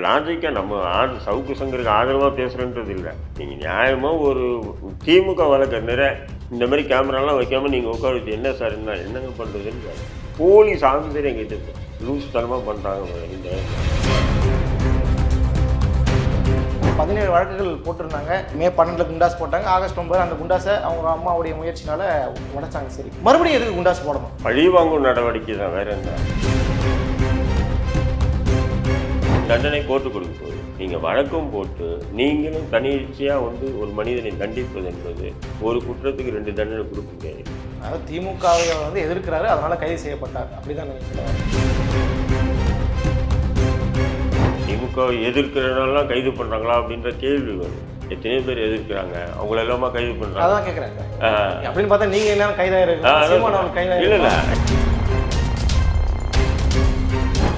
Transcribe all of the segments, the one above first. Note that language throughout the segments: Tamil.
லாஜிக்காக நம்ம சவுக்கு சங்கருக்கு ஆதரவாக பேசுகிறன்றது இல்லை. நீங்கள் நியாயமாக ஒரு திமுக வழக்கறிஞரை இந்த மாதிரி கேமராலாம் வைக்காமல் நீங்கள் உட்கார வச்சு என்ன சார் என்னங்க பண்ணுறதுன்னு போலீஸ் ஆஃபீஸரே எங்கிட்ட லூஸ் தனமாக பண்ணுறாங்க. இந்த 17 வழக்குகள் போட்டிருந்தாங்க. மே 12 குண்டாஸ் போட்டாங்க. ஆகஸ்ட் 9 அந்த குண்டாஸை அவங்க அம்மாவுடைய முயற்சினால உடைச்சாங்க. சரி, மறுபடியும் எதுக்கு குண்டாஸ் போடணும்? பழிவாங்கும் நடவடிக்கை தான், வேற என்ன. தண்டனை கோர்ட்டு கொடுக்க போகுது. நீங்கள் வழக்கம் போட்டு நீங்களும் தனிச்சையாக ஒரு மனிதனை தண்டிப்பது என்பது ஒரு குற்றத்துக்கு 2 தண்டனை கொடுப்பீங்க. அதாவது திமுகவை எதிர்க்கிறாரு, அதனால கைது செய்யப்பட்டார், அப்படிதான் நினைக்கிறேன். திமுக எதிர்க்கிறனாலாம் கைது பண்ணுறாங்களா அப்படின்ற கேள்வி வரும். எத்தனை பேர் எதிர்க்கிறாங்க, அவங்கள எல்லாமா கைது பண்ணுறாங்க? அதான் கேட்குறாங்க. அப்படின்னு பார்த்தா நீங்கள் என்ன கைதாயிருக்கு? இல்லை இல்லை,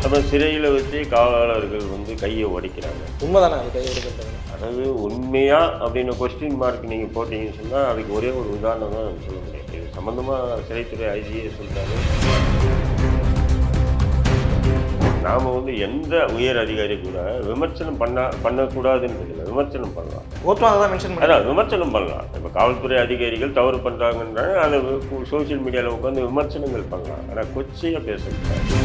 அப்புறம் சிறையில் வச்சு காவலர்கள் கையை உடைக்கிறாங்க. உண்மைதானே அது கையை உடைக்கிறது? அதாவது உண்மையா அப்படின்னு கொஸ்டின் மார்க் நீங்கள் போட்டீங்கன்னு சொன்னால் அதுக்கு ஒரே ஒரு உதாரணம் தான் சொல்ல முடியும். இது சம்மந்தமாக சிறைத்துறை ஐஜியே சொல்கிறாரு. நாம் எந்த உயர் அதிகாரி கூட விமர்சனம் பண்ணக்கூடாதுன்றது இல்லை, விமர்சனம் பண்ணலாம். அதான் விமர்சனம் பண்ணலாம். இப்போ காவல்துறை அதிகாரிகள் தவறு பண்ணுறாங்கன்றாங்க, அதை சோசியல் மீடியாவில் உட்காந்து விமர்சனங்கள் பண்ணலாம். ஆனால் கொச்சையாக பேசக்கூடாது.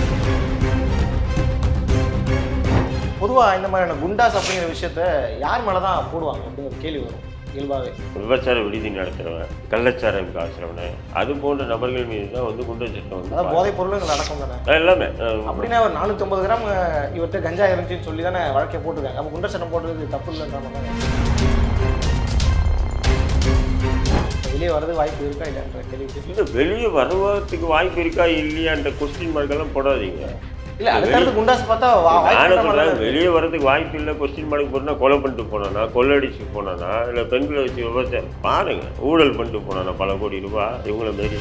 பொதுவாக இந்த மாதிரியான குண்டாஸ் அப்படிங்கிற விஷயத்த யார் மேலே தான் போடுவாங்க அப்படிங்கிற கேள்வி வரும் இயல்பாகவே. விபச்சார விடுதி நடத்துகிறவன், கள்ளச்சாரம் காசுறவன், அது போன்ற நபர்கள் மீது தான் குண்டர் சட்டம் அதாவது போதைப் பொருள் நடக்கும் தானே எல்லாமே. அப்படின்னா ஒரு 450 கிராம் இவர்கிட்ட கஞ்சா இருந்துச்சுன்னு சொல்லி தானே வழக்கை போட்டுருக்காங்க. அப்போ குண்டர் சட்டம் போடுறது தப்பு இல்லைன்றாங்க தானே. வெளியே வர்றது வாய்ப்பு இருக்கா இல்லைன்ற கேள்வி. இல்லை, வெளியே வருவதற்கு வாய்ப்பு இருக்கா இல்லையான்ற கொஸ்டின் மார்க்கெல்லாம் போடாதீங்க. இல்லை, அடுத்தடுத்து குண்டாஸ் பார்த்தா வெளியே வரதுக்கு வாய்ப்பு இல்லை. கொஸ்டின் மார்க் போனா கொலை பண்ணிட்டு போனானா, கொள்ளடிச்சு போனானா, இல்லை பெண்களை வச்சு விபச்சாரம் பாருங்க, ஊழல் பண்ணிட்டு போனானா பல கோடி ரூபாய் இவங்கள மாரி.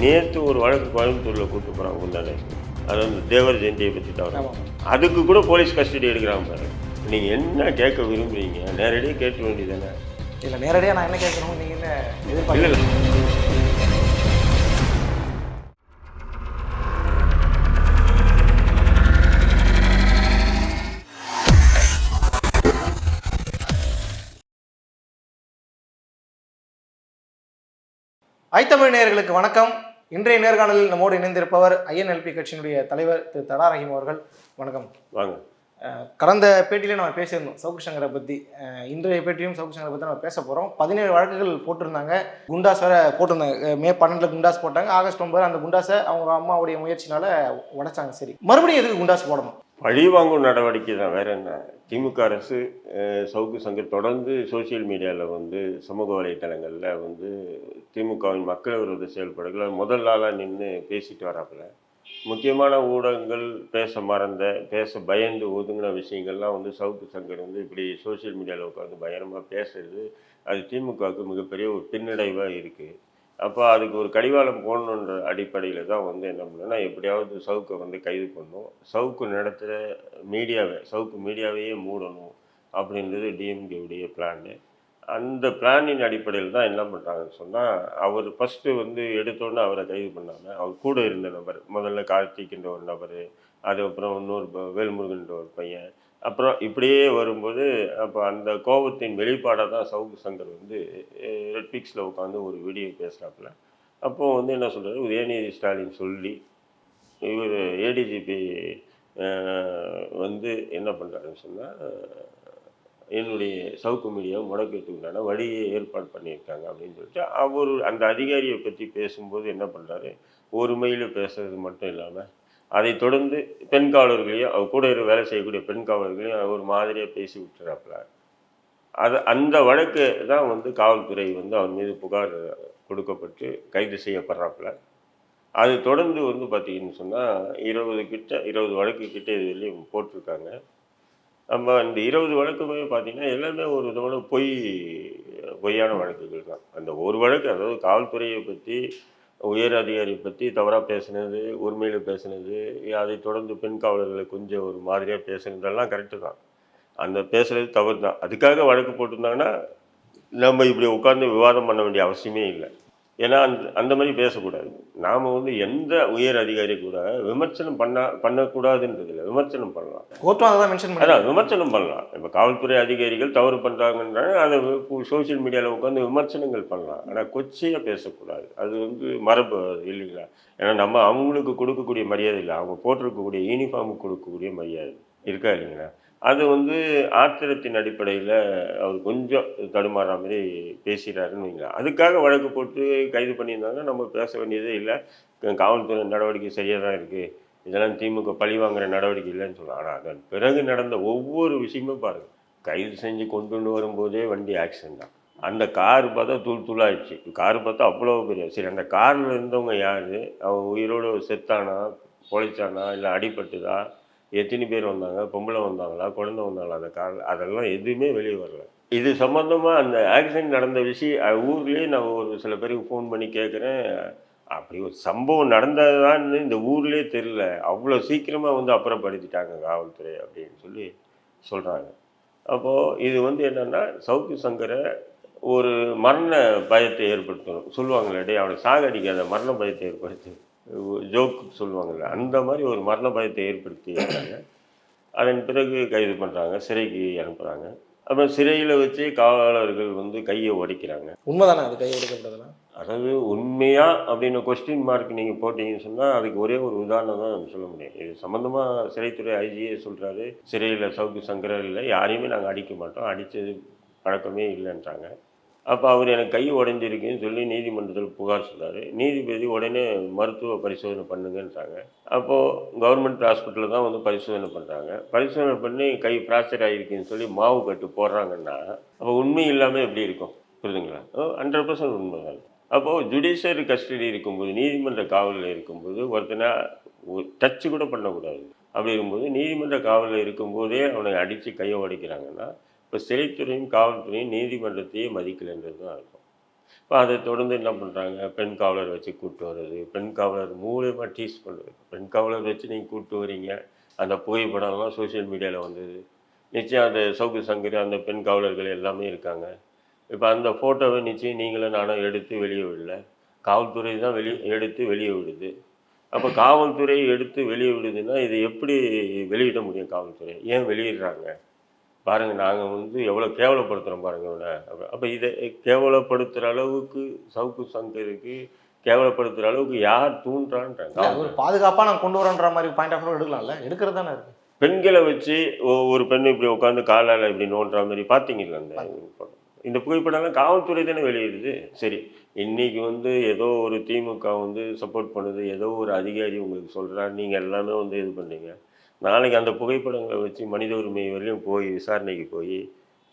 நேற்று ஒரு வழக்கு கோயம்புத்தூரில் கூப்பிட்டு போகிறாங்க முந்தானே, அது தேவர் ஜெயந்தியை பற்றி தவிர அதுக்கு கூட போலீஸ் கஸ்டடி எடுக்கிறாங்க பாரு. நீங்கள் என்ன கேட்க விரும்புறீங்க? நேரடியாக கேட்க வேண்டியதானே. இல்லை, நேரடியாக நான் என்ன கேட்குறோம், நீங்கள் என்ன எதிர்பார்க்க? இல்லை, ஐத்தமிழ் நேயர்களுக்கு வணக்கம். இன்றைய நேர்காணலில் நம்மோடு இணைந்திருப்பவர் ஐஎன்எல்பி கட்சியினுடைய தலைவர் திரு தடா ரஹீம் அவர்கள். வணக்கம். வாங்க. கடந்த பேட்டியிலே நம்ம பேசியிருந்தோம் சவுக்கு சங்கரை பற்றி. இன்றைய பேட்டியும் சவுக்கு சங்கரை பற்றி நம்ம பேச போகிறோம். 17 வழக்குகள் போட்டிருந்தாங்க. குண்டாஸ் வேற போட்டிருந்தாங்க. மே 12 குண்டாஸ் போட்டாங்க. ஆகஸ்ட் 9 அந்த குண்டாஸை அவங்க அம்மாவுடைய முயற்சினால உடைச்சாங்க. சரி, மறுபடியும் எதுக்கு குண்டாஸ் போடணும்? பழிவாங்கும் நடவடிக்கை தான், வேற என்ன. திமுக அரசு சவுக்கு சங்கர் தொடர்ந்து சோசியல் மீடியாவில் சமூக வலைத்தளங்களில் திமுகவின் மக்கள் விரோத செயல்பாடுகளை முதல் நாளாக நின்று பேசிட்டு வராப்புல. முக்கியமான ஊடகங்கள் பேச பயந்து ஒதுங்கின விஷயங்கள்லாம் சவுக்கு சங்கர் இப்படி சோசியல் மீடியாவில் உட்காந்து பயங்கரமாக பேசுறது, அது திமுகவுக்கு மிகப்பெரிய ஒரு பின்னடைவாக இருக்குது. அப்போ அதுக்கு ஒரு கடிவாளம் போடணுன்ற அடிப்படையில் தான் என்ன பண்ணணும்னா, எப்படியாவது சவுக்கை கைது பண்ணணும், சவுக்கு நடத்துகிற சவுக்கு மீடியாவையே மூடணும் அப்படின்றது டிஎம்கேவுடைய பிளான்னு. அந்த பிளானின் அடிப்படையில் தான் என்ன பண்ணுறாங்கன்னு சொன்னால், அவர் ஃபஸ்ட்டு எடுத்தோன்னே அவரை கைது பண்ணாமல் அவர் கூட இருந்த நபர், முதல்ல கார்த்திக்ன்ற ஒரு நபர், அதுக்கப்புறம் இன்னொரு வேல்முருகன்ற ஒரு பையன், அப்புறம் இப்படியே வரும்போது அப்போ அந்த கோபத்தின் வெளிப்பாடாக தான் சவுக்கு சங்கர் ரெட்பிக்ஸில் உட்காந்து ஒரு வீடியோ பேசுகிறாப்புல. அப்போது என்ன சொல்கிறாரு, உதயநிதி ஸ்டாலின் சொல்லி இவர் ஏடிஜிபி என்ன பண்ணுறாருன்னு சொன்னால், என்னுடைய சவுக்கு மீடியாவை முடக்கிறதுக்குண்டான வழியை ஏற்பாடு பண்ணியிருக்காங்க அப்படின்னு சொல்லிட்டு அவர் அந்த அதிகாரியை பற்றி பேசும்போது என்ன பண்ணுறாரு, ஒருமையில் பேசுறது மட்டும் இல்லாமல் அதை தொடர்ந்து பெண் காவலர்களையும் அவர் கூட வேலை செய்யக்கூடிய பெண் காவலர்களையும் ஒரு மாதிரியாக பேசி விட்டுறாப்புல. அந்த வழக்கு தான் காவல்துறை அவர் மீது புகார் கொடுக்கப்பட்டு கைது செய்யப்படுறாப்புல. அது தொடர்ந்து பார்த்தீங்கன்னு சொன்னால் 20 வழக்கு கிட்ட இது வெளியும் போட்டிருக்காங்க. நம்ம இந்த 20 வழக்குமே பார்த்தீங்கன்னா எல்லாமே ஒரு விதமான பொய்யான வழக்குகள் தான். அந்த ஒரு வழக்கு, அதாவது காவல்துறையை பற்றி உயர் அதிகாரியை பற்றி தவறாக பேசுனது, உரிமையில் பேசுனது, அதை தொடர்ந்து பெண் காவலர்களை கொஞ்சம் ஒரு மாதிரியாக பேசுனதெல்லாம் கரெக்டு தான். அந்த பேசுகிறது தவறு தான். அதுக்காக வழக்கு போட்டிருந்தாங்கன்னா நம்ம இப்படி உட்காந்து விவாதம் பண்ண வேண்டிய அவசியமே இல்லை. ஏன்னா அந்த மாதிரி பேசக்கூடாது. நாம் வந்து எந்த உயர் அதிகாரி கூட விமர்சனம் பண்ணக்கூடாதுன்றது இல்லை, விமர்சனம் பண்ணலாம். கோர்ட்டும் அதை தான் மென்ஷன் பண்ணி அதான் விமர்சனம் பண்ணலாம். இப்போ காவல்துறை அதிகாரிகள் தவறு பண்ணுறாங்கன்றாங்க, அதை சோஷியல் மீடியாவில் உட்காந்து விமர்சனங்கள் பண்ணலாம். ஆனால் கொச்சையாக பேசக்கூடாது. அது வந்து மரபு இல்லைங்களா? ஏன்னா நம்ம அவங்களுக்கு கொடுக்கக்கூடிய மரியாதை இல்லை, அவங்க போட்டிருக்கக்கூடிய யூனிஃபார்முக்கு கொடுக்கக்கூடிய மரியாதை இருக்கா இல்லைங்களா? அது வந்து ஆத்திரத்தின் அடிப்படையில் அவர் கொஞ்சம் தடுமாறுற மாதிரி பேசுகிறாருன்னு வைங்களேன். அதுக்காக வழக்கு போட்டு கைது பண்ணியிருந்தாங்கன்னா நம்ம பேச வேண்டியதே இல்லை. காவல்துறை நடவடிக்கை சரியாக தான் இருக்குது, இதெல்லாம் திமுக பழி வாங்குற நடவடிக்கை இல்லைன்னு சொல்லலாம். ஆனால் அதன் பிறகு நடந்த ஒவ்வொரு விஷயமும் பாருங்கள். கைது செஞ்சு கொண்டு வரும்போதே வண்டி ஆக்சிடென்ட் தான். அந்த கார் பார்த்தா தூள் தூளாகிடுச்சு. கார் பார்த்தா அவ்வளோ பெரிய சரி, அந்த காரில் இருந்தவங்க யார், அவன் உயிரோடு செத்தானா, பொழைச்சானா, இல்லை அடிபட்டுதா, எத்தனை பேர் வந்தாங்க, பொம்பளை வந்தாங்களா, குழந்தை வந்தாங்களா அந்த காரில், அதெல்லாம் எதுவுமே வெளியே வரல. இது சம்மந்தமாக அந்த ஆக்சிடென்ட் நடந்த விஷயம் ஊர்லேயே நான் ஒரு சில பேருக்கு ஃபோன் பண்ணி கேட்குறேன். அப்படி ஒரு சம்பவம் நடந்ததான்னு இந்த ஊர்லேயே தெரில, அவ்வளோ சீக்கிரமாக வந்து அப்புறப்படுத்திட்டாங்க காவல்துறை அப்படின்னு சொல்லி சொல்கிறாங்க. அப்போது இது வந்து என்னென்னா, சவுக்கு சங்கரை ஒரு மரண பயத்தை ஏற்படுத்தணும் சொல்லுவாங்களே, டே அவனை சாகடிக்காத, மரண பயத்தை ஏற்படுத்தி ஜோக்கு சொல்லுவாங்கள்ல, அந்த மாதிரி ஒரு மரண பயத்தை ஏற்படுத்தி இருக்காங்க. அதன் பிறகு கைது பண்ணுறாங்க, சிறைக்கு அனுப்புகிறாங்க. அப்புறம் சிறையில் வச்சு காவலர்கள் வந்து கையை உடைக்கிறாங்க. உண்மைதானே அது கை உடைக்கப்பட்டதுன்னா? அதாவது உண்மையா அப்படின்னு கொஸ்டின் மார்க் நீங்கள் போட்டிங்கன்னு சொன்னால் அதுக்கு ஒரே ஒரு உதாரணம் தான் சொல்ல முடியும். இது சம்மந்தமாக சிறைத்துறை ஐஜியே சொல்கிறாரு, சிறையில் சவுக்கு சங்கரர் இல்லை, யாரையுமே நாங்கள் அடிக்க மாட்டோம், அடித்தது பழக்கமே இல்லைன்றாங்க. அப்போ அவர் எனக்கு கை உடைஞ்சிருக்குன்னு சொல்லி நீதிமன்றத்தில் புகார் சொல்கிறாரு. நீதிபதி உடனே மருத்துவ பரிசோதனை பண்ணுங்கன்றாங்க. அப்போது கவர்மெண்ட் ஹாஸ்பிட்டலில் தான் வந்து பரிசோதனை பண்ணுறாங்க. பரிசோதனை பண்ணி கை ஃப்ராக்சர் ஆகிருக்குன்னு சொல்லி மாவு கட்டு போடுறாங்கன்னா அப்போ உண்மை இல்லாமல் எப்படி இருக்கும்? புரியுதுங்களா? 100% உண்மை தான். அப்போது ஜுடிஷியரி கஸ்டடி இருக்கும்போது, நீதிமன்ற காவலில் இருக்கும்போது ஒருத்தனை டச்சு கூட பண்ணக்கூடாது. அப்படி இருக்கும்போது நீதிமன்ற காவலில் இருக்கும்போதே அவனை அடித்து கையை உடைக்கிறாங்கன்னா, இப்போ சிறைத்துறையும் காவல்துறையும் நீதிமன்றத்தையே மதிக்கலைன்றது தான் இருக்கும். இப்போ அதை தொடர்ந்து என்ன பண்ணுறாங்க, பெண் காவலர் வச்சு கூப்பிட்டு வர்றது, பெண் காவலர் மூலியமாக டீஸ் பண்ணுறது. பெண் காவலர் வச்சு நீங்கள் கூப்பிட்டு வரீங்க, அந்த புகைப்படம்லாம் சோஷியல் மீடியாவில் வந்தது. நிச்சயம் அந்த சவுக்கு சங்கர் அந்த பெண் காவலர்கள் எல்லாமே இருக்காங்க. இப்போ அந்த ஃபோட்டோவை நிச்சயம் நீங்களும் நானும் எடுத்து வெளியே விடல, காவல்துறை தான் எடுத்து வெளியே விடுது. அப்போ காவல்துறை எடுத்து வெளியே விடுதுன்னா இதை எப்படி வெளியிட முடியும்? காவல்துறை ஏன் வெளியிடுறாங்க பாருங்கள், நாங்கள் வந்து எவ்வளோ கேவலப்படுத்துகிறோம் பாருங்கள் இவனை. அப்போ இதை கேவலப்படுத்துகிற அளவுக்கு சவுக்கு சங்கருக்கு கேவலப்படுத்துகிற அளவுக்கு யார் தூண்டுறான்றாங்க? ஒரு பாதுகாப்பாக நான் கொண்டு வரேன்ற மாதிரி பாயிண்ட் ஆஃப் வியூ எடுக்கலாம்ல, எடுக்கிறது தானே இருக்குது. பெண்களை வச்சு ஒரு பெண்ணு இப்படி உட்காந்து காலால் இப்படி நோண்டுற மாதிரி பார்த்தீங்களா? இந்த புகைப்படம்லாம் காவல்துறை தானே வெளியிடுது. சரி, இன்றைக்கி வந்து ஏதோ ஒரு திமுக வந்து சப்போர்ட் பண்ணுது, ஏதோ ஒரு அதிகாரி உங்களுக்கு சொல்கிறார், நீங்கள் எல்லாமே வந்து இது பண்ணுறீங்க. நாளைக்கு அந்த புகைப்படங்களை வச்சு மனித உரிமை வரையும் போய் விசாரணைக்கு போய்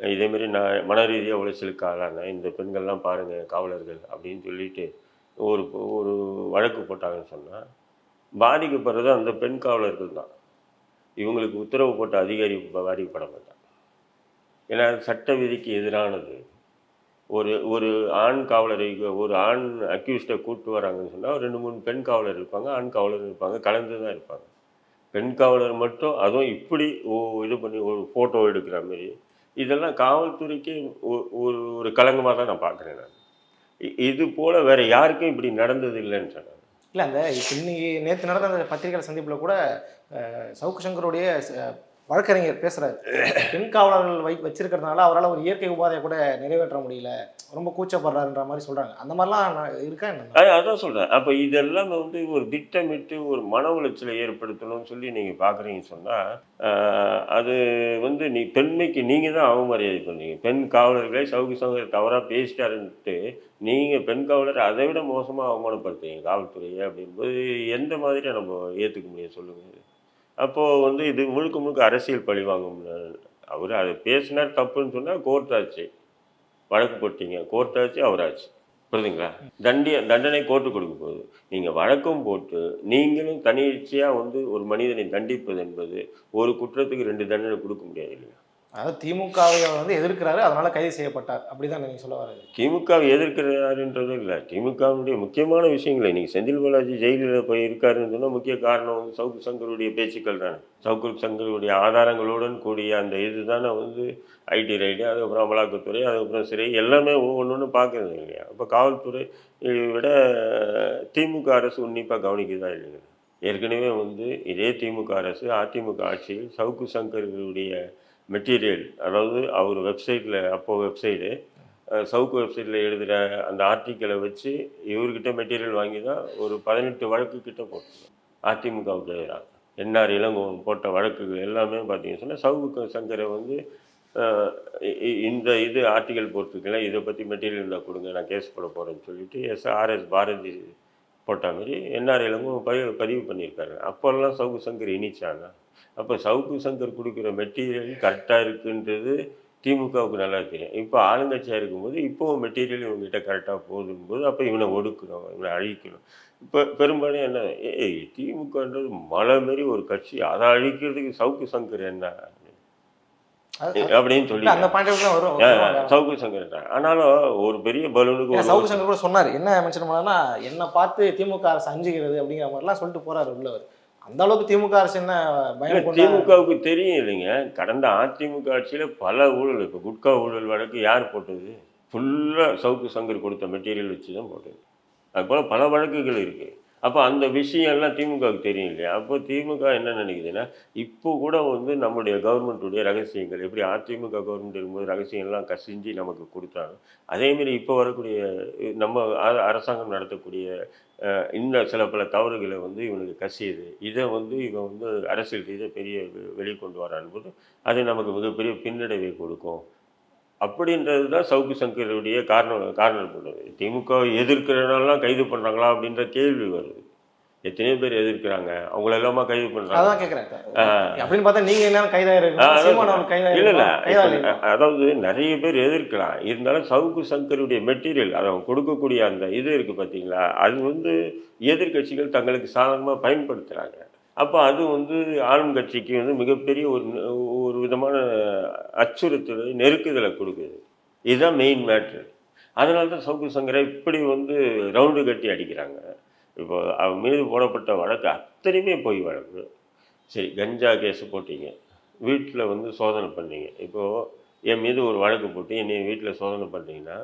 இதேமாரி நான் மன ரீதியாக உளைச்சலுக்கு ஆளானேன், இந்த பெண்கள்லாம் பாருங்கள் காவலர்கள் அப்படின்னு சொல்லிட்டு ஒரு ஒரு வழக்கு போட்டாங்கன்னு சொன்னால் பாதிக்கப்படுறது அந்த பெண் காவலர்கள் தான். இவங்களுக்கு உத்தரவு போட்ட அதிகாரி பாதிக்கப்பட மாட்டாங்க. ஏன்னா சட்ட விதிக்கு எதிரானது. ஒரு ஒரு ஆண் காவலரை, ஒரு ஆண் அக்யூஸ்டை கூப்பிட்டு வராங்கன்னு சொன்னால் 2-3 பெண் காவலர் இருப்பாங்க, ஆண் காவலர் இருப்பாங்க, கலந்து தான் இருப்பாங்க. பெண் காவலர் மட்டும் அதுவும் இப்படி இது பண்ணி ஒரு ஃபோட்டோ எடுக்கிற மாதிரி, இதெல்லாம் காவல்துறைக்கே ஒரு ஒரு களங்கமாக தான் நான் பார்க்குறேன். நான் இது போல் வேறு யாருக்கும் இப்படி நடந்தது இல்லைன்னு சொன்னாங்க. இல்லை, அந்த இப்போ இன்னைக்கு நேற்று நடந்த அந்த பத்திரிகை சந்திப்பில் கூட சவுக்கு சங்கருடைய வழக்கறிஞர் பேசுகிறாரு, பெண் காவலர்கள் வச்சிருக்கிறதுனால அவரால் ஒரு இயற்கை உபாதையை கூட நிறைவேற்ற முடியல, ரொம்ப கூச்சப்படுறாருன்ற மாதிரி சொல்கிறாங்க. அந்த மாதிரிலாம் இருக்கா என்ன? அதான் சொல்கிறேன். அப்போ இதெல்லாம் வந்து ஒரு திட்டமிட்டு ஒரு மன உளைச்சலை ஏற்படுத்தணும்னு சொல்லி நீங்கள் பார்க்குறீங்கன்னு சொன்னால் அது வந்து பெண்மைக்கு நீங்கள் தான் அவமரியாதை பண்ணீங்க. பெண் காவலர்களை சவுக்கு சங்கர் தவறாக பேசிட்டாருன்ட்டு நீங்கள் பெண் காவலர் அதை விட மோசமாக அவமானப்படுத்துறீங்க காவல்துறையை அப்படின்போது எந்த மாதிரி நம்ம ஏற்றுக்க முடியும் சொல்லுங்கள்? அப்போது வந்து இது முழுக்க முழுக்க அரசியல் பழிவாங்கும். அவர் அதை பேசினார் தப்புன்னு சொன்னால் கோர்ட் ஆச்சு, வழக்கு போட்டீங்க, கோர்ட் ஆச்சு, அவராச்சு. புரியுதுங்களா? தண்டனை கோர்ட்டு கொடுக்க போகுது. நீங்கள் வழக்கும் போட்டு நீங்களும் தனிச்சையாக வந்து ஒரு மனிதனை தண்டிப்பது என்பது ஒரு குற்றத்துக்கு 2 தண்டனை கொடுக்க முடியாது இல்லையா? அதாவது திமுகவை அவர் வந்து எதிர்க்கிறாரு, அதனால கைது செய்யப்பட்டார் அப்படிதான் நீங்க சொல்ல வர்றது. திமுகவை எதிர்க்கிறாருன்றது இல்லை, திமுகவுடைய முக்கியமான விஷயங்கள் இன்னைக்கு செந்தில் பாலாஜி ஜெயிலில் போய் இருக்காருன்னு சொன்னால் முக்கிய காரணம் வந்து சவுக்கு சங்கருடைய பேச்சுக்கள் தானே. சவுக்கு சங்கருடைய ஆதாரங்களுடன் கூடிய அந்த இது தானே வந்து ஐடி ரைடு, அதுக்கப்புறம் அமலாக்கத்துறை, அதுக்கப்புறம் சிறை எல்லாமே ஒவ்வொன்று பார்க்குறது இல்லையா. அப்போ காவல்துறை விட திமுக அரசு உன்னிப்பாக கவனிக்குதா இல்லைங்க. ஏற்கனவே வந்து இதே திமுக அரசு அதிமுக ஆட்சியில் சவுக்கு சங்கருடைய மெட்டீரியல், அதாவது அவர் வெப்சைட்டில் அப்போது வெப்சைட்டு சவுக்கு வெப்சைட்டில் எழுதுகிற அந்த ஆர்டிக்கலை வச்சு இவர்கிட்ட மெட்டீரியல் வாங்கி தான் ஒரு 18 வழக்கு கிட்ட போட்டுருக்கோம் அதிமுகவுக்கு எதிராக. என்ஆர் இளங்கோவன் போட்ட வழக்குகள் எல்லாமே பார்த்தீங்கன்னு சொன்னால் சவுக்கு சங்கரை வந்து இந்த இது ஆர்டிக்கல் போட்டிருக்கல, இதை பற்றி மெட்டீரியல் இருந்தால் கொடுங்க, நான் கேஸ் போட போகிறேன்னு சொல்லிட்டு எஸ்ஆர்எஸ் பாரதி போட்ட மாதிரி என்ஆர் இளங்கோவன் பதிவு பண்ணியிருக்காரு. அப்போல்லாம் சவுக்கு சங்கர் இனிச்சாங்க. அப்போ சவுக்கு சங்கர் கொடுக்குற மெட்டீரியல் கரெக்டாக இருக்குன்றது திமுகவுக்கு நல்லா தெரியும். இப்போ ஆளுங்கட்சியாக இருக்கும்போது இப்போவும் மெட்டீரியல் இவங்ககிட்ட கரெக்டாக போகுதுங்கும்போது அப்போ இவனை ஒடுக்கணும், இவனை அழிக்கணும். இப்போ பெரும்பாலும் என்ன, திமுகன்றது மலை மாரி ஒரு கட்சி, அதை அழிக்கிறதுக்கு சவுக்கு சங்கர் என்ன அப்படின்னு சொல்லி அந்த பாயிண்ட் தான் வரும். சவுக்கு சங்கர். ஆனாலும் ஒரு பெரிய பலூனுக்கு சவுக்கு சங்கர் கூட சொன்னார், என்ன மென்ஷன் பண்ணாருன்னா, என்னை பார்த்து திமுக அரசு அஞ்சுகிறது அப்படிங்கிற மாதிரிலாம் சொல்லிட்டு போறாரு உள்ளவர். அந்த அளவுக்கு திமுக அரசு என்ன பயம்? திமுகவுக்கு தெரியும் இல்லைங்க, கடந்த அதிமுக ஆட்சியில் பல ஊழல். இப்போ குட்கா ஊழல் வழக்கு யார் போட்டது? ஃபுல்லாக சவுக்கு சங்கர் கொடுத்த மெட்டீரியல் வச்சு தான் போட்டது. அதுபோல் பல வழக்குகள் இருக்குது. அப்போ அந்த விஷயம்லாம் திமுகவுக்கு தெரியும் இல்லையா. அப்போ திமுக என்ன நினைக்குதுன்னா, இப்போ கூட வந்து நம்முடைய கவர்மெண்ட்டுடைய ரகசியங்கள் எப்படி அதிமுக கவர்மெண்ட் இருக்கும்போது ரகசியங்கள்லாம் கசிஞ்சு நமக்கு கொடுத்தாங்க, அதேமாரி இப்போ வரக்கூடிய நம்ம அரசாங்கம் நடத்தக்கூடிய இந்த சில பல தவறுகளை வந்து இவனுக்கு கசியுது. இதை வந்து இவன் வந்து அரசியல் ரீதியாக பெரிய வெளிக்கொண்டு வரான் போது அது நமக்கு மிகப்பெரிய பின்னடைவை கொடுக்கும் அப்படின்றது தான் சவுக்கு சங்கருடைய காரணம் பண்ணுறது. திமுக எதிர்க்கிறனாலாம் கைது பண்ணுறாங்களா அப்படின்ற கேள்வி வருது. எத்தனையோ பேர் எதிர்க்கிறாங்க, அவங்கள எல்லாமா கைது பண்ணுறாங்க. அதான் கேட்குறேன் அப்படின்னு பார்த்தா நீங்கள் என்ன கைதாயிருக்கு? இல்லை, அதாவது நிறைய பேர் எதிர்க்கலாம், இருந்தாலும் சவுக்கு சங்கருடைய மெட்டீரியல் அதை அவங்க கொடுக்கக்கூடிய அந்த இது இருக்குது பார்த்தீங்களா, அது வந்து எதிர்கட்சிகள் தங்களுக்கு சாதகமாக பயன்படுத்துகிறாங்க. அப்போ அது வந்து ஆளும் கட்சிக்கு வந்து மிகப்பெரிய ஒரு விதமான அச்சுறுத்தலை நெருக்குதலை கொடுக்குது. இதுதான் மெயின் மேட்ரு. அதனால தான் சவுக்கு சங்கரை இப்படி வந்து ரவுண்டு கட்டி அடிக்கிறாங்க. இப்போ அவன் மீது போடப்பட்ட வழக்கு அத்தனையுமே பொய் வழக்கு. சரி, கஞ்சா கேஸு போட்டீங்க, வீட்டில் வந்து சோதனை பண்ணீங்க. இப்போது என் மீது ஒரு வழக்கு போட்டு என்னை வீட்டில் சோதனை பண்ணிங்கன்னா,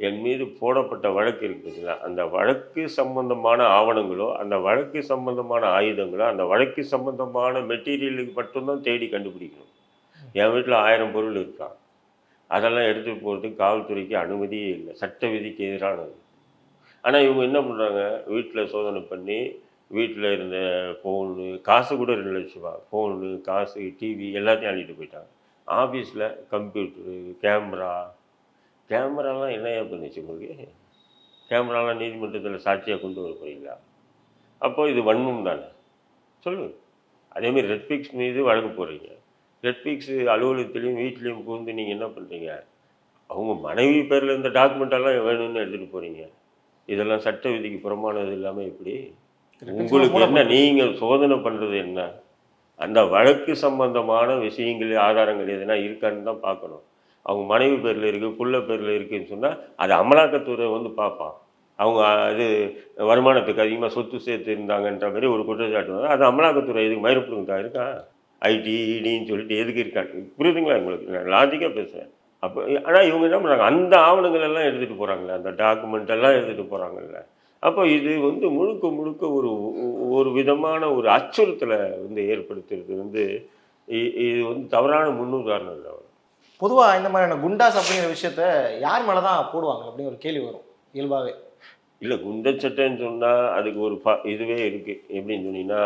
என் மீது போடப்பட்ட வழக்கு இருக்குதுங்களா, அந்த வழக்கு சம்பந்தமான ஆவணங்களோ, அந்த வழக்கு சம்பந்தமான ஆயுதங்களோ, அந்த வழக்கு சம்பந்தமான மெட்டீரியலுக்கு மட்டும்தான் தேடி கண்டுபிடிக்கணும். என் வீட்டில் 1000 பொருள் இருக்கான், அதெல்லாம் எடுத்துகிட்டு போகிறதுக்கு காவல்துறைக்கு அனுமதியே இல்லை, சட்ட விதிக்கு எதிரானது. ஆனால் இவங்க என்ன பண்ணுறாங்க, வீட்டில் சோதனை பண்ணி வீட்டில் இருந்த ஃபோனு, காசு கூட 2 லட்ச ரூபா, ஃபோனு, காசு, டிவி எல்லாத்தையும் அள்ளிட்டு போயிட்டாங்க. ஆஃபீஸில் கம்ப்யூட்டரு, கேமராலாம் என்னையா பண்ணிச்சு உங்களுக்கு? கேமராலாம் நீதிமன்றத்தில் சாட்சியாக கொண்டு வர போகிறீங்களா? அப்போது இது வன்மம் தானே, சொல்லுங்கள். அதேமாதிரி ரெட்பிக்ஸ் மீது வழக்கு போடுறீங்க. ரெட்பிக்ஸ் அலுவலகத்துலேயும் வீட்லேயும் புகுந்து நீங்கள் என்ன பண்ணுறீங்க, அவங்க மனைவி பேரில் இருந்த டாக்குமெண்ட்டெல்லாம் வேணும்னு எடுத்துகிட்டு போகிறீங்க. இதெல்லாம் சட்ட விதிக்கு புறமானது இல்லாமல் எப்படி? உங்களுக்கு என்ன, நீங்கள் சோதனை பண்ணுறது என்ன? அந்த வழக்கு சம்பந்தமான விஷயங்கள் ஆதாரங்கள் எதுனா இருக்கான்னு தான் பார்க்கணும். அவங்க மனைவி பேரில் இருக்குது, புள்ள பேரில் இருக்குதுன்னு சொன்னால் அது அமலாக்கத்துறை வந்து பார்ப்பான். அவங்க அது வருமானத்துக்கு அதிகமாக சொத்து சேர்த்து இருந்தாங்கன்ற மாதிரி ஒரு குற்றச்சாட்டு வந்து அது அமலாக்கத்துறை எதுக்கு மயிரப்புடுங்கக்கா இருக்கா? ஐடி இடின்னு சொல்லிட்டு எதுக்கு இருக்காங்க, புரியுதுங்களா உங்களுக்கு? நான் லாஜிக்காக பேசுகிறேன். அப்போ ஆனால் இவங்க என்ன பண்ணுறாங்க, அந்த ஆவணங்கள் எல்லாம் எடுத்துகிட்டு போகிறாங்களே, அந்த டாக்குமெண்ட் எல்லாம் எடுத்துகிட்டு போகிறாங்கல்ல. அப்போ இது வந்து முழுக்க ஒரு விதமான ஒரு அச்சுறுத்தலை வந்து ஏற்படுத்துறது வந்து இது வந்து தவறான முன்னுதாரணம் இல்லை. பொதுவாக இந்த மாதிரியான குண்டாஸ் அப்படிங்கிற விஷயத்த யார் மேலே தான் போடுவாங்க அப்படின்னு ஒரு கேள்வி வரும் இயல்பாகவே. இல்லை, குண்டச்சட்டைன்னு சொன்னால் அதுக்கு ஒரு இதுவே இருக்குது. எப்படின்னு சொன்னீங்கன்னா,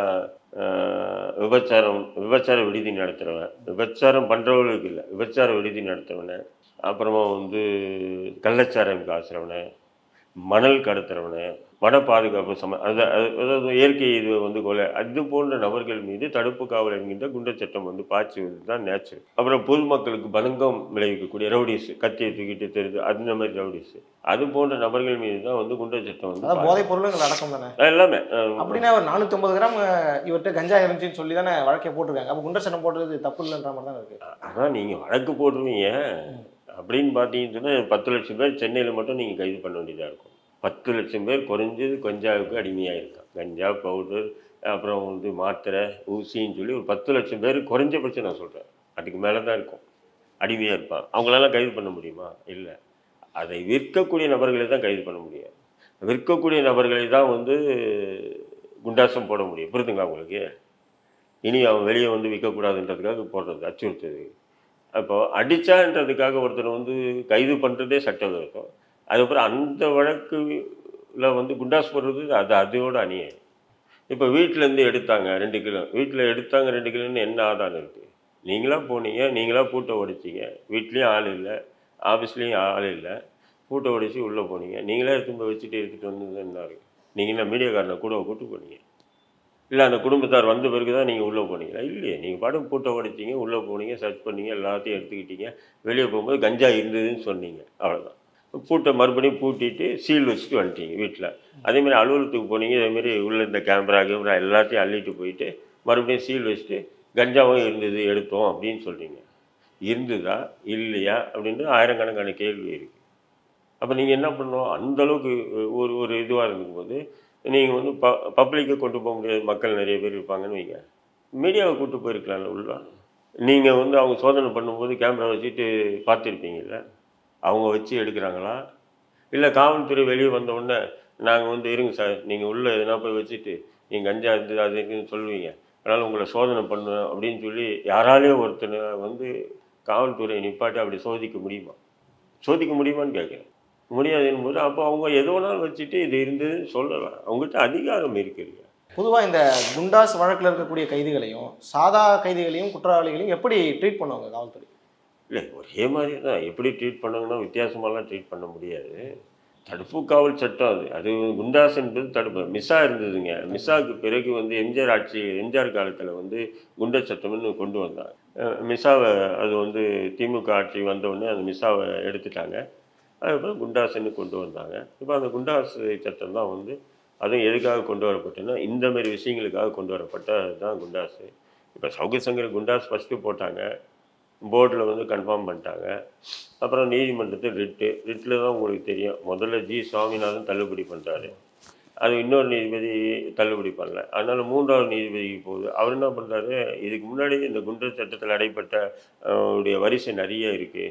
விபச்சார விடுதி நடத்துகிறவன், விபச்சாரம் பண்ணுறவங்களுக்கு இல்லை, விபச்சார விடுதி நடத்துகிறவனை, அப்புறமா வந்து கள்ளச்சாரம் காசுறவனை, மணல் கடத்துறவனை, வன பாதுகாப்பு அதாவது இயற்கை இது வந்து கொலை அது போன்ற நபர்கள் மீது தடுப்பு காவல் என்கின்ற குண்டர் சட்டம் வந்து பாய்ச்சுவது தான் நேச்சுரல். அப்புறம் பொதுமக்களுக்கு பலங்கம் விளைவிக்கக்கூடிய ரவுடிஸ், கத்தியை தூக்கிட்டு தெரியுது அந்த மாதிரி ரவுடிஸ், அது போன்ற நபர்கள் மீது தான் வந்து குண்டர் சட்டம் வந்து அதான் போதைப் பொருளும் அடக்கம் தானே எல்லாமே. அப்படின்னா ஒரு 450 கிராம் இவர்கிட்ட கஞ்சா இருந்துச்சுன்னு சொல்லி தானே வழக்கை போட்டிருக்காங்க. அப்போ குண்டர் சட்டம் போடுறது தப்பு இல்லைன்ற மாதிரி தான் இருக்கு. அதான் நீங்கள் வழக்கு போட்டுருவீங்க அப்படின்னு பார்த்தீங்கன்னு சொன்னால் 10 லட்சம் பேர் சென்னையில் மட்டும் நீங்கள் கைது பண்ண வேண்டியதாக இருக்கும். 10 லட்சம் பேர் குறைஞ்சது கஞ்சாவுக்கு அடிமையாக இருக்கான். கஞ்சா பவுடர், அப்புறம் வந்து மாத்திரை, ஊசின்னு சொல்லி ஒரு 10 லட்சம் பேர் குறைஞ்சபட்சம் நான் சொல்கிறேன், அதுக்கு மேலே தான் இருக்கும், அடிமையாக இருப்பான். அவங்களெல்லாம் கைது பண்ண முடியுமா? இல்லை. அதை விற்கக்கூடிய நபர்களை தான் கைது பண்ண முடியும். விற்கக்கூடிய நபர்களை தான் வந்து குண்டாசம் போட முடியும். புரியுதுங்களா உங்களுக்கு? இனி அவன் வெளியே வந்து விற்கக்கூடாதுன்றதுக்காக போடுறது, அச்சுறுத்துது. அப்போ அடித்தான்றதுக்காக ஒருத்தர் வந்து கைது பண்ணுறதே சட்டவிரோதம். அதுக்கப்புறம் அந்த வழக்குல வந்து குண்டாஸ் போடுறது அதோட அநியாயம். இப்போ வீட்டிலேருந்து எடுத்தாங்க 2 கிலோ, வீட்டில் எடுத்தாங்க 2 கிலோன்னு என்ன ஆதாரம் இருக்குது? நீங்களாக போனீங்க, நீங்களாக பூட்டை உடைச்சிங்க, வீட்லேயும் ஆள் இல்லை, ஆஃபீஸ்லேயும் ஆள் இல்லை, பூட்டை உடைச்சி உள்ளே போனீங்க, நீங்களே எடுத்துகிட்டு எடுத்துகிட்டு வந்தது என்ன இருக்குது? நீங்கள் என்ன மீடியாக்காரனை கூட கூட்டு போனீங்க? இல்லை அந்த குடும்பத்தார் வந்த பிறகு தான் நீங்கள் உள்ளே போனீங்களா? இல்லையே. நீங்கள் பாட்டுக்கு பூட்டை உடைச்சிங்க, உள்ளே போனீங்க, சர்ச் பண்ணீங்க, எல்லாத்தையும் எடுத்துக்கிட்டீங்க, வெளியே போகும்போது கஞ்சா இருந்ததுன்னு சொன்னீங்க, அவ்வளோதான். பூட்டை மறுபடியும் பூட்டிட்டு சீல் வச்சுட்டு வந்துட்டீங்க வீட்டில். அதேமாதிரி அலுவலகத்துக்கு போனீங்க, இதேமாரி உள்ள இந்த கேமரா எல்லாத்தையும் அள்ளிட்டு போயிட்டு மறுபடியும் சீல் வச்சுட்டு கஞ்சாவும் இருந்தது எடுத்தோம் அப்படின்னு சொல்கிறீங்க. இருந்ததா இல்லையா அப்படின்ட்டு ஆயிரக்கணக்கான கேள்வி இருக்குது. அப்போ நீங்கள் என்ன பண்ணணும்? அந்தளவுக்கு ஒரு இதுவாக இருக்கும்போது நீங்கள் வந்து பப்ளிக்கை கொண்டு போக முடியாது, மக்கள் நிறைய பேர் இருப்பாங்கன்னு வைங்க, மீடியாவை கூப்பிட்டு போயிருக்கலாம்ல உள்ள. நீங்கள் வந்து அவங்க சோதனை பண்ணும்போது கேமரா வச்சுட்டு பார்த்துருப்பீங்கள்ல, அவங்க வச்சு எடுக்கிறாங்களா? இல்லை காவல்துறை வெளியே வந்தவுடனே நாங்கள் வந்து இருங்க சார், நீங்கள் உள்ளே எதனா போய் வச்சுட்டு நீங்கள் கஞ்சா இருந்தது அது இருக்குன்னு சொல்லுவீங்க, அதனால் உங்களை சோதனை பண்ணுவேன் அப்படின்னு சொல்லி யாராலையும் ஒருத்தனை வந்து காவல்துறை நிப்பாட்டி அப்படி சோதிக்க முடியுமா? சோதிக்க முடியுமான்னு கேட்குறேன். முடியாதுன்னு போது அப்போ அவங்க எது வேணாலும் வச்சுட்டு இது இருந்ததுன்னு சொல்லலாம். அவங்ககிட்ட அதிகாரம் இருக்குது. பொதுவாக இந்த குண்டாஸ் வழக்கில் இருக்கக்கூடிய கைதிகளையும் சாதா கைதிகளையும் குற்றவாளிகளையும் எப்படி ட்ரீட் பண்ணுவாங்க காவல்துறை? இல்லை ஒரே மாதிரி தான். எப்படி ட்ரீட் பண்ணணும்னா வித்தியாசமாலாம் ட்ரீட் பண்ண முடியாது. தடுப்பு காவல் சட்டம் அது. அது குண்டாஸ் என்பது தடுப்பு. மிஸ்ஸா இருந்ததுங்க. மிஸ்ஸாவுக்கு பிறகு வந்து எம்ஜிஆர் காலத்தில் வந்து குண்டர் சட்டம்னு கொண்டு வந்தாங்க. மிஸ்ஸாவை அது வந்து திமுக ஆட்சி வந்தவுடனே அந்த மிஸ்ஸாவை எடுத்துட்டாங்க. அதுக்கப்புறம் குண்டாசுன்னு கொண்டு வந்தாங்க. இப்போ அந்த குண்டாசு சட்டம் தான் வந்து அதுவும் எதுக்காக கொண்டு வரப்பட்டதுன்னா இந்தமாரி விஷயங்களுக்காக கொண்டு வரப்பட்டது தான் குண்டாசு. இப்போ சவுக்கு சங்கர் குண்டாஸ் ஃபஸ்ட்டு போட்டாங்க, போர்டில் வந்து கன்ஃபார்ம் பண்ணிட்டாங்க. அப்புறம் நீதிமன்றத்தில் ரிட்டில் தான் உங்களுக்கு தெரியும், முதல்ல ஜி சுவாமிநாதன் தள்ளுபடி பண்ணுறாரு, அது இன்னொரு நீதிபதி தள்ளுபடி பண்ணல, அதனால் 3வது நீதிபதிக்கு போகுது. அவர் என்ன பண்ணுறாரு, இதுக்கு முன்னாடி இந்த குண்டர் சட்டத்தில் அடைப்பட்ட உடைய வரிசை நிறைய இருக்குது,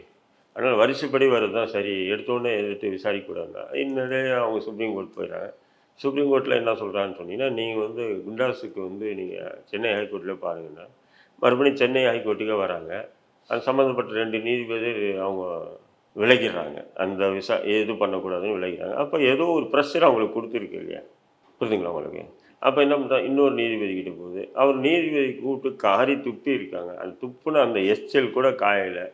அதனால் வரிசைப்படி வர்றது தான் சரி, எடுத்தோடனே எடுத்து விசாரிக்கக்கூடாதுன்னா இன்னும் அவங்க சுப்ரீம் கோர்ட் போயிடறாங்க. சுப்ரீம் கோர்ட்டில் என்ன சொல்கிறான்னு சொன்னீங்கன்னா, நீங்கள் வந்து குண்டாஸுக்கு வந்து நீங்கள் சென்னை ஹைகோர்ட்டில் பாருங்கன்னா மறுபடியும் சென்னை ஹைகோர்ட்டுக்கே வராங்க. அது சம்மந்தப்பட்ட 2 நீதிபதி அவங்க விலகிடுறாங்க, அந்த இது பண்ணக்கூடாதுன்னு விலகிறாங்க. அப்போ ஏதோ ஒரு ப்ரெஷர் அவங்களுக்கு கொடுத்துருக்கு இல்லையா? புரியுதுங்களா உங்களுக்கு? அப்போ என்ன பண்ணுறா, இன்னொரு நீதிபதிக்கிட்ட போகுது. அவர் நீதிபதி கூப்பிட்டு காரி துப்பி இருக்காங்க. அந்த துப்புன அந்த எஸ்எல் கூட காயலை.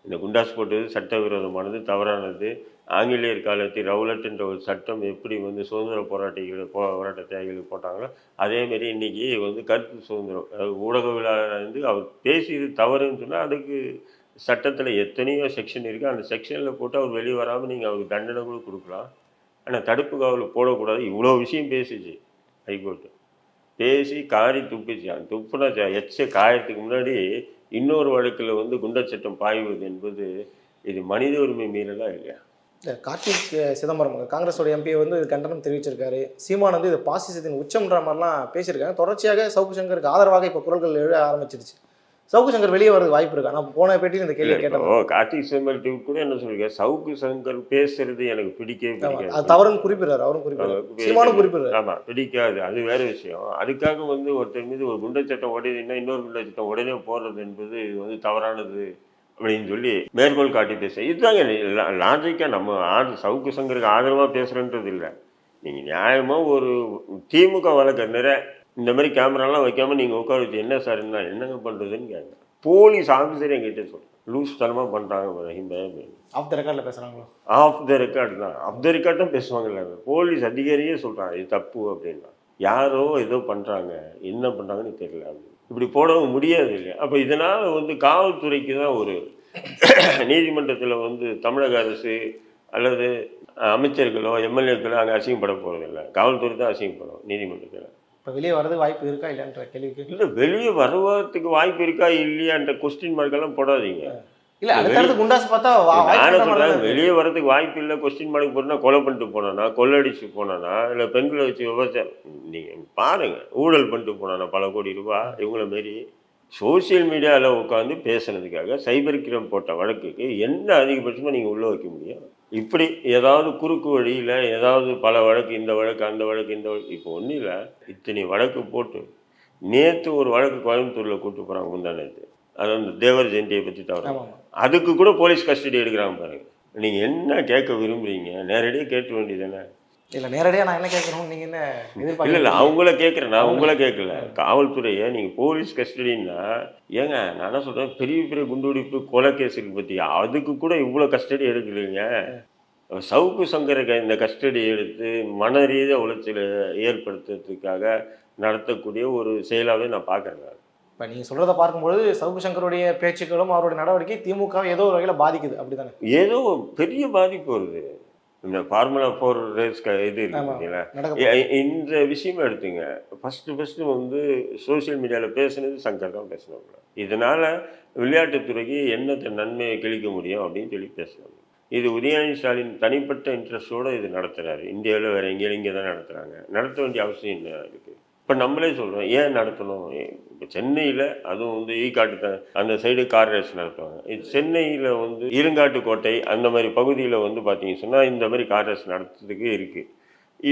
இந்த குண்டாஸ் போட்டது சட்டவிரோதமானது, தவறானது. ஆங்கிலேயர் காலத்தில் ரவுலட் என்ற ஒரு சட்டம் எப்படி வந்து சுதந்திர போராட்ட தியாகிகளுக்கு போட்டாங்களோ அதேமாரி இன்றைக்கி வந்து கருத்து சுதந்திரம், ஊடக விழாவிலேருந்து அவர் பேசியது தவறுன்னு சொன்னால் அதுக்கு சட்டத்தில் எத்தனையோ செக்ஷன் இருக்குது. அந்த செக்ஷனில் போட்டு அவர் வெளியே வராமல் நீங்கள் அவருக்கு தண்டனை கூட கொடுக்கலாம். ஆனால் தடுப்பு காவல் போடக்கூடாது. இவ்வளோ விஷயம் பேசிச்சு ஹைகோர்ட்டு, பேசி காரி துப்பிச்சு. அந்த துப்புனா காயத்துக்கு முன்னாடி இன்னொரு வழக்கில் வந்து குண்டர் சட்டம் பாய்வது என்பது இது மனித உரிமை மீறலாம் இல்லையா? கார்த்திக் சிதம்பரம் காங்கிரஸோட எம்பி வந்து கண்டனம் தெரிவிச்சிருக்காரு. சீமான் வந்து இது பாசிசத்தின் உச்சம்ன்ற மாதிரிலாம் பேசியிருக்காங்க. தொடர்ச்சியாக சவுக்கு சங்கருக்கு ஆதரவாக இப்போ குரல்கள் எழ ஆரம்பிச்சிருச்சு. சவுக்கு சங்கர் வெளியே வரது வாய்ப்பு இருக்கா? நான் போன பேட்டியில் இந்த கேள்வி கேட்டேன். கார்த்திக் சிதம்பரம் கூட என்ன சொல்லியிருக்காரு, சவுக்கு சங்கர் பேசுறது எனக்கு பிடிக்காது, அது தவறுன்னு குறிப்பிடுறாரு, அவரும் குறிப்பிடுறாரு, சீமானும் குறிப்பிடுறாரு. ஆமாம், பிடிக்காது, அது வேற விஷயம். அதுக்காக வந்து ஒருத்தர் மீது ஒரு குண்டர் சட்டம் உடையதுன்னா இன்னொரு குண்டர் சட்டம் உடனே போடுறது என்பது வந்து தவறானது அப்படின்னு சொல்லி மேற்கோள் காட்டி பேச, இதுதாங்க லாஜிக்காக. நம்ம சவுக்கு சங்கருக்கு ஆதரவாக பேசுகிறன்றது இல்லை. நீங்கள் நியாயமாக ஒரு திமுக வழக்கறிஞரை இந்த மாதிரி கேமராலாம் வைக்காமல் நீங்கள் உட்கார வச்சு என்ன சார் என்னங்க பண்ணுறதுன்னு கேட்குறேன். போலீஸ் ஆஃபீஸர் எங்கிட்ட சொல்கிறேன், லூஸ் தனமாக பண்ணுறாங்க ரஹீம் பாய். ஆஃப் த ரெக்கார்டில் பேசுகிறாங்களோ? ஆஃப் த ரெக்கார்டு தான். ஆஃப் த ரெக்கார்ட் தான் பேசுவாங்கல்ல. போலீஸ் அதிகாரியே சொல்கிறாங்க இது தப்பு அப்படின்னா. யாரோ ஏதோ பண்ணுறாங்க, என்ன பண்ணுறாங்கன்னு தெரியல அப்படின்னு. இப்படி போடவும் முடியாது இல்லையா? அப்போ இதனால் வந்து காவல்துறைக்கு தான் ஒரு நீதிமன்றத்தில் வந்து தமிழக அரசு அல்லது அமைச்சர்களோ எம்எல்ஏக்களோ அங்கே அசிங்கப்பட போகிறதில்ல. காவல்துறை தான் அசிங்கப்படும் நீதிமன்றத்தில். இப்போ வெளியே வரதுக்கு வாய்ப்பு இருக்கா இல்லைன்ற கேள்விக்கு இல்லை, வெளியே வருவதற்கு வாய்ப்பு இருக்கா இல்லையான்ற கொஸ்டின் மார்க்கெல்லாம் போடாதீங்க. இல்லை, அடுத்தடுத்து குண்டாஸ் பார்த்தா நானும் சொல்கிறேன், வெளியே வரதுக்கு வாய்ப்பு இல்லை கொஸ்டின் மார்க் போட்டுனா கொலை பண்ணிட்டு போனானா, கொள்ளடிச்சு போனானா, இல்லை பெண்களை வச்சு விபச்சாரம். நீங்கள் பாருங்கள், ஊழல் பண்ணிட்டு போனானா பல கோடி ரூபாய். இவங்கள மாரி சோசியல் மீடியாவில் உட்காந்து பேசுனதுக்காக சைபர் கிரைம் போட்ட வழக்குக்கு என்ன அதிகபட்சமாக நீங்கள் உள்ளே வைக்க முடியும்? இப்படி ஏதாவது குறுக்கு வழியில் ஏதாவது பல வழக்கு, இந்த வழக்கு அந்த வழக்கு இந்த வழக்கு, இப்போ ஒன்றும் இல்லை, இத்தனை வழக்கு போட்டு நேற்று ஒரு வழக்கு கோயம்புத்தூரில் கூப்பிட்டு போகிறாங்க முந்தா நேற்று. அது அந்த தேவர் ஜெயந்தியை பற்றி தவிர அதுக்கு கூட போலீஸ் கஸ்டடி எடுக்கிறாங்க பாருங்க. நீங்கள் என்ன கேட்க விரும்புகிறீங்க? நேரடியாக கேட்க வேண்டியதானே? இல்லை, நேரடியாக நான் என்ன கேட்குறோம், நீங்கள் என்ன எதிர்பார்க்க? இல்லை, அவங்கள கேட்குறேன், நான் உங்களை கேட்கல. காவல்துறையை நீங்கள் போலீஸ் கஸ்டடின்னா ஏங்க நான் என்ன சொல்கிறேன், பெரிய பெரிய குண்டுவெடிப்பு கொலை கேஸுக்கு பற்றி அதுக்கு கூட இவ்வளோ கஸ்டடி எடுக்கலைங்க. சவுக்கு சங்கரை இந்த கஸ்டடி எடுத்து மன ரீதியாக உளைச்சலை ஏற்படுத்துறதுக்காக நடத்தக்கூடிய ஒரு செயலாகவே நான் பார்க்குறேன். இப்போ நீங்கள் சொல்கிறத பார்க்கும்பொழுது சவுக்கு சங்கருடைய பேச்சுக்களும் அவருடைய நடவடிக்கை திமுக ஏதோ ஒரு வகையில் பாதிக்குது, அப்படி தானே? ஏதோ பெரிய பாதிப்பு வருது. இந்த ஃபார்முலா 4 ரேஸ் இது இருக்குங்களா, இந்த விஷயமா எடுத்துங்க. ஃபஸ்ட்டு வந்து சோசியல் மீடியாவில் பேசுனது சங்கர் தான் பேசினாங்க. இதனால் விளையாட்டுத்துறைக்கு என்னத்தை நன்மையை கிழிக்க முடியும் அப்படின்னு சொல்லி பேசுனாங்க. இது உதயநிதி ஸ்டாலின் தனிப்பட்ட இன்ட்ரெஸ்டோடு இது நடத்துகிறாரு. இந்தியாவில் வேறு எங்கேயும் இங்கே தான் நடத்துகிறாங்க. நடத்த வேண்டிய அவசியம் என்ன இருக்குது? இப்போ நம்மளே சொல்கிறோம், ஏன் நடத்தணும்? இப்போ சென்னையில் அதுவும் வந்து ஈக்காட்டு அந்த சைடு கார் ரேஸ் நடத்துவாங்க. இது சென்னையில் வந்து இருங்காட்டுக்கோட்டை அந்த மாதிரி பகுதியில் வந்து பார்த்தீங்கன்னு சொன்னால் இந்த மாதிரி கார் ரேஸ் நடத்துறதுக்கு இருக்குது.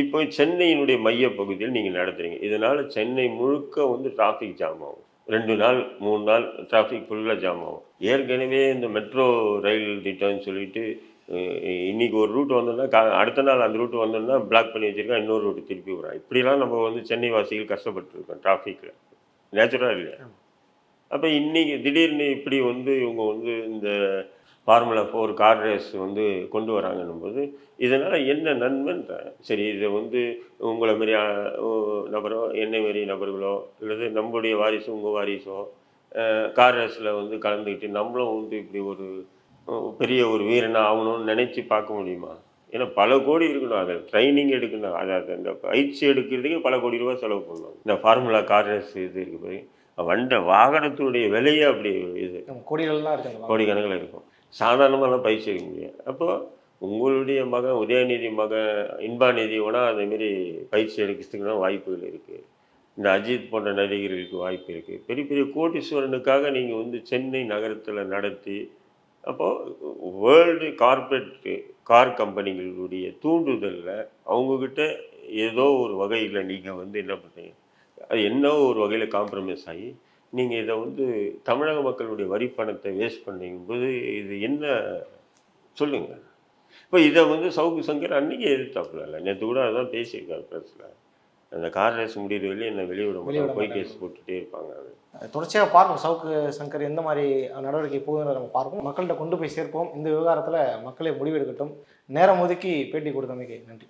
இப்போ சென்னையினுடைய மைய பகுதியில் நீங்கள் நடத்துகிறீங்க. இதனால் சென்னை முழுக்க வந்து டிராஃபிக் ஜாம் ஆகும். 2 நாள் 3 நாள் டிராஃபிக் ஃபுல்லாக ஜாம் ஆகும். ஏற்கனவே இந்த மெட்ரோ ரயில் திட்டம்னு சொல்லிட்டு இன்றைக்கி ஒரு ரூட் வந்தோம்னா அடுத்த நாள் அந்த ரூட் வந்தோம்னா பிளாக் பண்ணி வச்சுருக்கா, இன்னொரு ரூட்டு திருப்பி விடுறான். இப்படிலாம் நம்ம வந்து சென்னை வாசிகள் கஷ்டப்பட்டுருக்கோம் டிராஃபிக்கில், நேச்சுரலாக இல்லையா? அப்போ இன்றைக்கி திடீர்னு இப்படி வந்து இவங்க வந்து இந்த ஃபார்முலா 4 கார் ரேஸ் வந்து கொண்டு வராங்கன்னும் போது இதனால் என்ன நன்மைன்ற? சரி, இதை வந்து உங்களை மாரி நபரோ என்னை மாரி நபர்களோ அல்லது நம்முடைய வாரிசு உங்கள் வாரிசோ கார் ரேஸில் வந்து கலந்துக்கிட்டு நம்மளும் வந்து இப்படி ஒரு பெரிய ஒரு வீரனாக ஆகணும்னு நினச்சி பார்க்க முடியுமா? ஏன்னா பல கோடி இருக்கணும், அதை ட்ரைனிங் எடுக்கணும், அதாவது அந்த பயிற்சி எடுக்கிறதுக்கு பல கோடி ரூபாய் செலவு பண்ணுவாங்க. இந்த ஃபார்முலா கார் ரேஸ் இது இருக்கு போய் வண்ட வாகனத்துடைய விலையே அப்படி இது கோடிகள்லாம் இருக்கு, கோடிக்கணக்கில் இருக்கும். சாதாரணமாலாம் பயிற்சி எடுக்க முடியும். அப்போது உங்களுடைய மகன் உதயநிதி மகன் இன்பாநிதி வேணால் அதேமாரி பயிற்சி எடுக்கிறதுக்குனா வாய்ப்புகள் இருக்குது. இந்த அஜித் போன்ற நடிகர்களுக்கு வாய்ப்பு இருக்குது. பெரிய பெரிய கோட்டீஸ்வரனுக்காக நீங்கள் வந்து சென்னை நகரத்தில் நடத்தி அப்போது வேர்ல்டு கார்ப்பரேட் கார் கம்பெனிகளுடைய தூண்டுதலில் அவங்கக்கிட்ட ஏதோ ஒரு வகையில் நீங்கள் வந்து என்ன பண்ணுறீங்க, அது என்ன ஒரு வகையில் காம்ப்ரமைஸ் ஆகி நீங்கள் இதை வந்து தமிழக மக்களுடைய வரி பணத்தை வேஸ்ட் பண்ணும்போது இது என்ன சொல்லுங்கள்? இப்போ இதை வந்து சவுக்கு சங்கர் அன்றைக்கி எதிர்த்தாப்புல, நேற்று கூட அதான் பேசியிருக்காரு ப்ரெஸ்ஸில். அந்த கார் ரேஸ் முடிகிற வெளியே என்ன வெளியிட மாட்டாங்க, போய் கேஸ் போட்டுகிட்டே இருப்பாங்க. தொடர்ச்சியாக பார்ப்போம் சவுக்கு சங்கர் எந்த மாதிரி நடவடிக்கை போகுதுன்னு நம்ம பார்ப்போம். மக்கள்கிட்ட கொண்டு போய் சேர்ப்போம். இந்த விவகாரத்தில் மக்களே முடிவெடுக்கட்டும். நேரம் ஒதுக்கி பேட்டி கொடுத்தமைக்கு நன்றி.